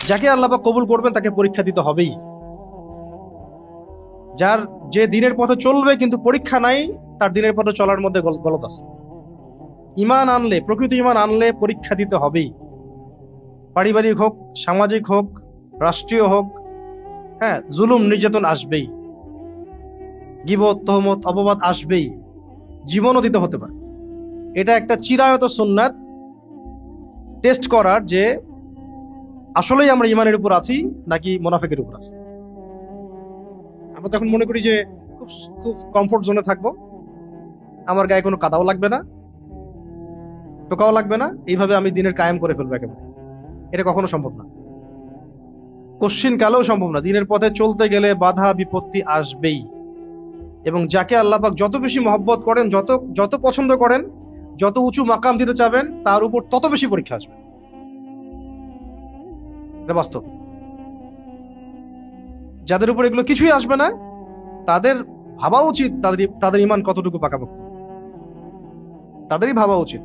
যাকে আল্লাহ পাক কবুল করবেন তাকে পরীক্ষা দিতে হবেই। যার যে দিনের পথে চলবে কিন্তু পরীক্ষা নাই, তার দিনের পথে চলার মধ্যে গলত আছে। ইমান আনলে, প্রকৃত ইমান আনলে পরীক্ষা দিতে হবেই। পারিবারিক হোক, সামাজিক হোক, রাষ্ট্রীয় হোক, হ্যাঁ, জুলুম নির্যাতন আসবেই, গীবত তহমত অপবাদ আসবেই, জীবনও দিতে হতে পারে। এটা একটা চিরায়ত সুন্নাত, টেস্ট করার যে আসলেই আমরা ইমানের উপর আছি নাকি মুনাফিকের উপর আছি। আমরা তখন মনে করি যে খুব খুব কমফোর্ট জোনে থাকবো, আমার গায়ে কোনো কাদাও লাগবে না, টোকাও লাগবে না, এইভাবে আমি দিনের কায়েম করে ফেলবো একেবারে। এটা কখনো সম্ভব না, কশ্চিন কালেও সম্ভব না। দিনের পথে চলতে গেলে বাধা বিপত্তি আসবেই। এবং যাকে আল্লাহ পাক যত বেশি মহব্বত করেন, যত যত পছন্দ করেন, যত উঁচু মাকাম দিতে চাবেন, তার উপর তত বেশি পরীক্ষা আসবে। এটা বাস্তব। যাদের উপর এগুলো কিছুই আসবে না, তাদের ভাবা উচিত তাদের ইমান কতটুকু পাকাপোক্ত, তাদেরই ভাবা উচিত।